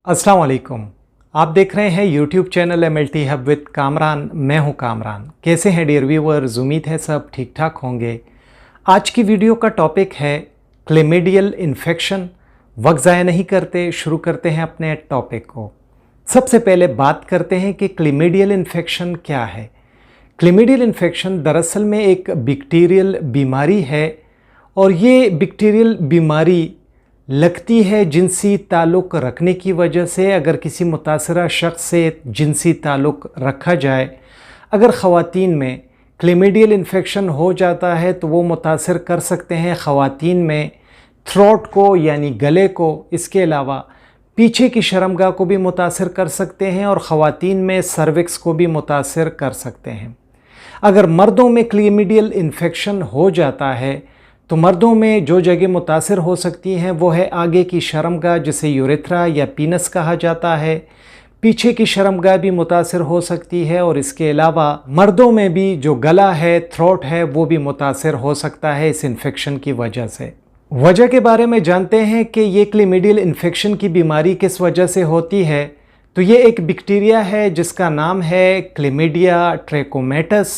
अस्सलाम वालेकुम। आप देख रहे हैं YouTube channel MLT hub with Kamran. मैं हूं कामरान। कैसे हैं डियर व्यूअर्स? उम्मीद है सब ठीक ठाक होंगे। आज की वीडियो का टॉपिक है क्लेमिडियल इन्फेक्शन। वक्त ज़ाया नहीं करते, शुरू करते हैं अपने टॉपिक को। सबसे पहले बात करते हैं कि क्लेमिडियल इन्फेक्शन क्या है। क्लेमिडियल इन्फेक्शन दरअसल में एक बैक्टीरियल बीमारी है और ये बैक्टीरियल बीमारी लगती है जिनसी ताल्लुक़ रखने की वजह से। अगर किसी मुतासरा शख्स से जिनसी ताल्लुक़ रखा जाए, अगर ख़वातीन में क्लेमिडियल इन्फेक्शन हो जाता है तो वो मुतासर कर सकते हैं ख़वातीन में थ्रोट को यानी गले को। इसके अलावा पीछे की शर्मगाह को भी मुतासर कर सकते हैं और ख़वातीन में सर्विक्स को भी मुतासर कर सकते हैं। अगर मर्दों में क्लेमिडियल इन्फेक्शन हो जाता है तो मर्दों में जो जगह मुतासर हो सकती हैं वो है आगे की शर्मगाह, जिसे यूरेथ्रा या पीनस कहा जाता है। पीछे की शर्मगाह भी मुतासर हो सकती है और इसके अलावा मर्दों में भी जो गला है, थ्रोट है, वो भी मुतासर हो सकता है इस इन्फेक्शन की वजह से। वजह के बारे में जानते हैं कि ये क्लेमिडियल इन्फेक्शन की बीमारी किस वजह से होती है। तो ये एक बैक्टीरिया है जिसका नाम है क्लेमिडिया ट्रैकोमैटस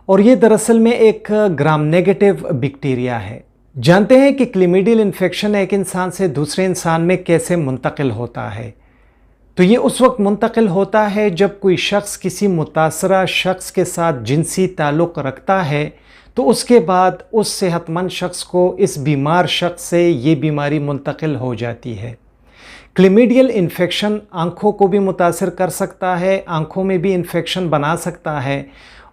और ये दरअसल में एक ग्राम नेगेटिव बैक्टीरिया है। जानते हैं कि क्लेमिडियल इन्फेक्शन एक इंसान से दूसरे इंसान में कैसे मुंतकिल होता है। तो ये उस वक्त मुंतकिल होता है जब कोई शख्स किसी मुतासरा शख्स के साथ जिनसी ताल्लुक़ रखता है तो उसके बाद उस सेहतमंद शख्स को इस बीमार शख्स से ये बीमारी मुंतकिल हो जाती है। क्लेमिडियल इन्फेक्शन आँखों को भी मुतासर कर सकता है, आँखों में भी इन्फेक्शन बना सकता है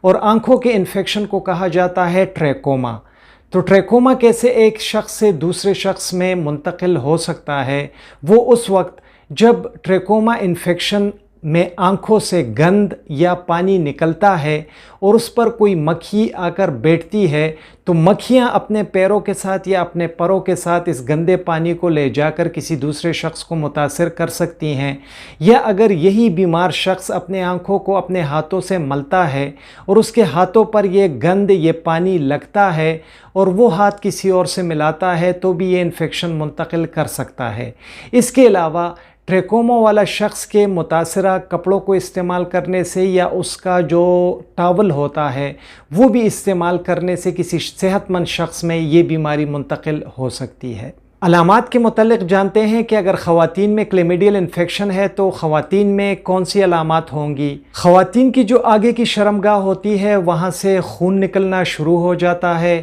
और आँखों के इन्फेक्शन को कहा जाता है ट्रैकोमा। तो ट्रैकोमा कैसे एक शख्स से दूसरे शख्स में मुंतकिल हो सकता है, वो उस वक्त जब ट्रैकोमा इन्फेक्शन में आँखों से गंद या पानी निकलता है और उस पर कोई मक्खी आकर बैठती है तो मक्खियाँ अपने पैरों के साथ या अपने परों के साथ इस गंदे पानी को ले जाकर किसी दूसरे शख्स को मुतासर कर सकती हैं। या अगर यही बीमार शख्स अपने आँखों को अपने हाथों से मलता है और उसके हाथों पर ये गंद, ये पानी लगता है और वो हाथ किसी और से मिलाता है तो भी ये इन्फेक्शन मुंतकिल कर सकता है। इसके अलावा ट्रैकोमा वाला शख्स के मुतासरा कपड़ों को इस्तेमाल करने से या उसका जो टॉवल होता है वो भी इस्तेमाल करने से किसी सेहतमंद शख्स में ये बीमारी मुंतकिल हो सकती है। अलामात के मुतालिक जानते हैं कि अगर ख़वातीन में क्लेमिडियल इन्फेक्शन है तो ख़वातीन में कौन सी अलामात होंगी। ख़वातीन की जो आगे की शर्मगाह होती है वहाँ से खून निकलना शुरू हो जाता है।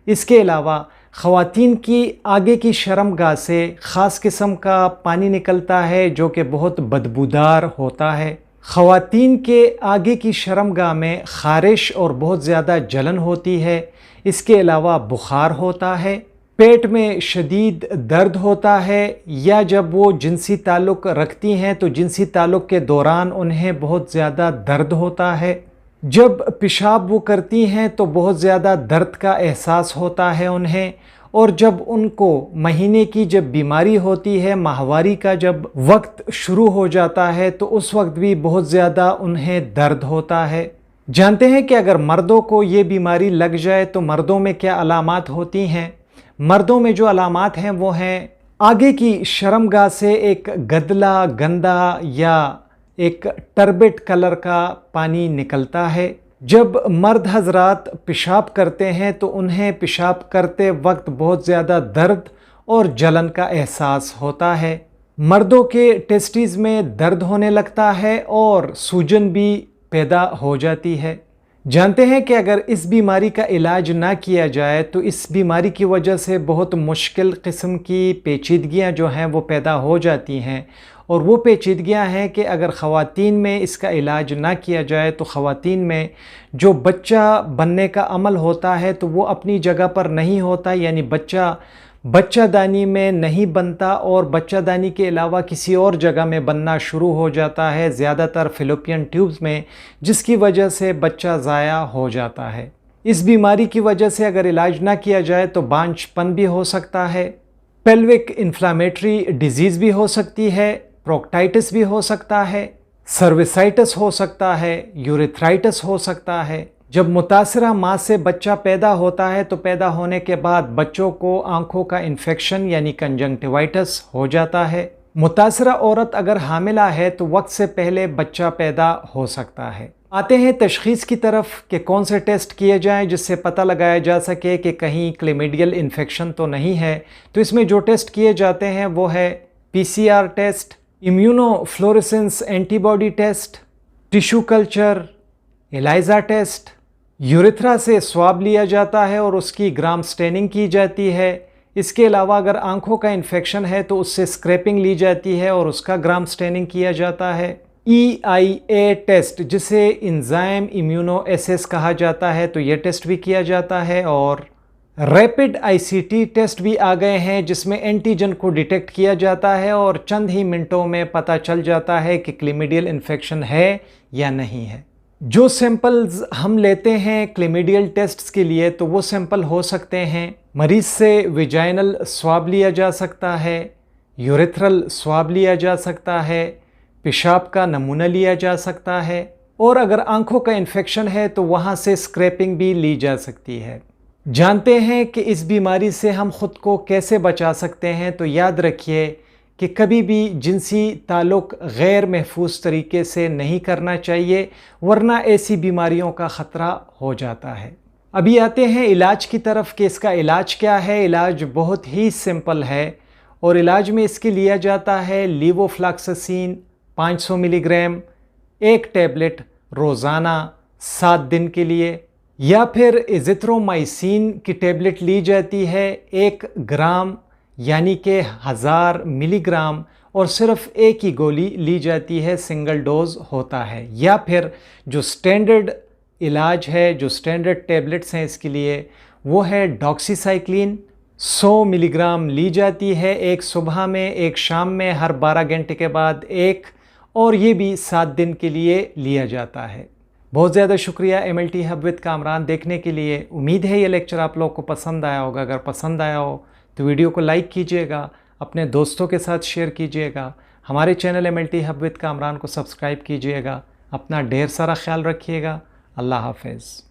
इसके अलावा ख़वातीन की आगे की शर्मगाह से ख़ास किस्म का पानी निकलता है जो कि बहुत बदबूदार होता है। ख़वातीन के आगे की शर्मगाह में ख़ारिश और बहुत ज़्यादा जलन होती है। इसके अलावा बुखार होता है, पेट में शदीद दर्द होता है या जब वो जिनसी ताल्लुक़ रखती हैं तो जिनसी ताल्लुक़ के दौरान उन्हें बहुत ज़्यादा दर्द होता है। जब पेशाब वो करती हैं तो बहुत ज़्यादा दर्द का एहसास होता है उन्हें। और जब उनको महीने की जब बीमारी होती है, माहवारी का जब वक्त शुरू हो जाता है तो उस वक्त भी बहुत ज़्यादा उन्हें दर्द होता है। जानते हैं कि अगर मर्दों को ये बीमारी लग जाए तो मर्दों में क्या अलामात होती हैं। मर्दों में जो अलामात हैं वो हैं आगे की शर्मगाह से एक गदला, गंदा या एक टर्बिड कलर का पानी निकलता है। जब मर्द हजरात पेशाब करते हैं तो उन्हें पेशाब करते वक्त बहुत ज़्यादा दर्द और जलन का एहसास होता है। मर्दों के टेस्टिस में दर्द होने लगता है और सूजन भी पैदा हो जाती है। जानते हैं कि अगर इस बीमारी का इलाज ना किया जाए तो इस बीमारी की वजह से बहुत मुश्किल किस्म की पेचीदगियां जो हैं वो पैदा हो जाती हैं और वो पेचीदगियां हैं कि अगर ख़वातीन में इसका इलाज ना किया जाए तो ख़वातीन में जो बच्चा बनने का अमल होता है तो वो अपनी जगह पर नहीं होता, यानी बच्चादानी में नहीं बनता और बच्चादानी के अलावा किसी और जगह में बनना शुरू हो जाता है, ज़्यादातर फ़िलिपियन ट्यूब्स में, जिसकी वजह से बच्चा ज़ाया हो जाता है। इस बीमारी की वजह से अगर इलाज ना किया जाए तो बांझपन भी हो सकता है, पेल्विक इन्फ्लामेटरी डिजीज़ भी हो सकती है, प्रोक्टाइटिस भी हो सकता है, सर्विसाइटिस हो सकता है, यूरेथ्राइटिस हो सकता है। जब मुतासरा माँ से बच्चा पैदा होता है तो पैदा होने के बाद बच्चों को आँखों का इन्फेक्शन यानी कंजंक्टिवाइटिस हो जाता है। मुतासरा औरत अगर हामिला है तो वक्त से पहले बच्चा पैदा हो सकता है। आते हैं तशख़ीस की तरफ कि कौन से टेस्ट किए जाएं जिससे पता लगाया जा सके कि कहीं क्लेमिडियल इन्फेक्शन तो नहीं है। तो इसमें जो टेस्ट किए जाते हैं वो है PCR test, immunofluorescence antibody test, tissue culture, ELISA test, urethra से स्वाब लिया जाता है और उसकी ग्राम स्टेनिंग की जाती है। इसके अलावा अगर आंखों का इन्फेक्शन है तो उससे स्क्रैपिंग ली जाती है और उसका ग्राम स्टेनिंग किया जाता है। EIA टेस्ट जिसे इंजाइम इम्यूनो एसेस कहा जाता है तो ये टेस्ट भी किया जाता है। और रैपिड ICT टेस्ट भी आ गए हैं जिसमें एंटीजन को डिटेक्ट किया जाता है और चंद ही मिनटों में पता चल जाता है कि क्लेमिडियल इन्फेक्शन है या नहीं है। जो सैंपल्स हम लेते हैं क्लेमिडियल टेस्ट्स के लिए तो वो सैंपल हो सकते हैं मरीज़ से विजाइनल स्वाब लिया जा सकता है, यूरेथ्रल स्वाब लिया जा सकता है, पेशाब का नमूना लिया जा सकता है और अगर आंखों का इन्फेक्शन है तो वहाँ से स्क्रैपिंग भी ली जा सकती है। जानते हैं कि इस बीमारी से हम ख़ुद को कैसे बचा सकते हैं। तो याद रखिए कि कभी भी जिनसी ताल्लुक़ गैर महफूज तरीके से नहीं करना चाहिए वरना ऐसी बीमारियों का ख़तरा हो जाता है। अभी आते हैं इलाज की तरफ कि इसका इलाज क्या है। इलाज बहुत ही सिंपल है और इलाज में इसके लिया जाता है लीवोफ्लॉक्सासिन 500 मिलीग्राम 1 टैबलेट रोज़ाना 7 दिन के लिए, या फिर एजिथ्रोमाइसिन की टैबलेट ली जाती है 1 ग्राम यानी कि 1000 मिलीग्राम और सिर्फ एक ही गोली ली जाती है, सिंगल डोज होता है। या फिर जो स्टैंडर्ड इलाज है, जो स्टैंडर्ड टैबलेट्स हैं इसके लिए वो है डॉक्सीसाइक्लिन 100 मिलीग्राम ली जाती है, एक सुबह में एक शाम में, हर 12 घंटे के बाद एक, और ये भी 7 दिन के लिए लिया जाता है। बहुत ज़्यादा शुक्रिया MLT हब विद कामरान देखने के लिए। उम्मीद है ये लेक्चर आप लोग को पसंद आया होगा। अगर पसंद आया हो तो वीडियो को लाइक कीजिएगा, अपने दोस्तों के साथ शेयर कीजिएगा, हमारे channel MLT hub with Kamran को सब्सक्राइब कीजिएगा। अपना ढेर सारा ख्याल रखिएगा। अल्लाह हाफ़िज़।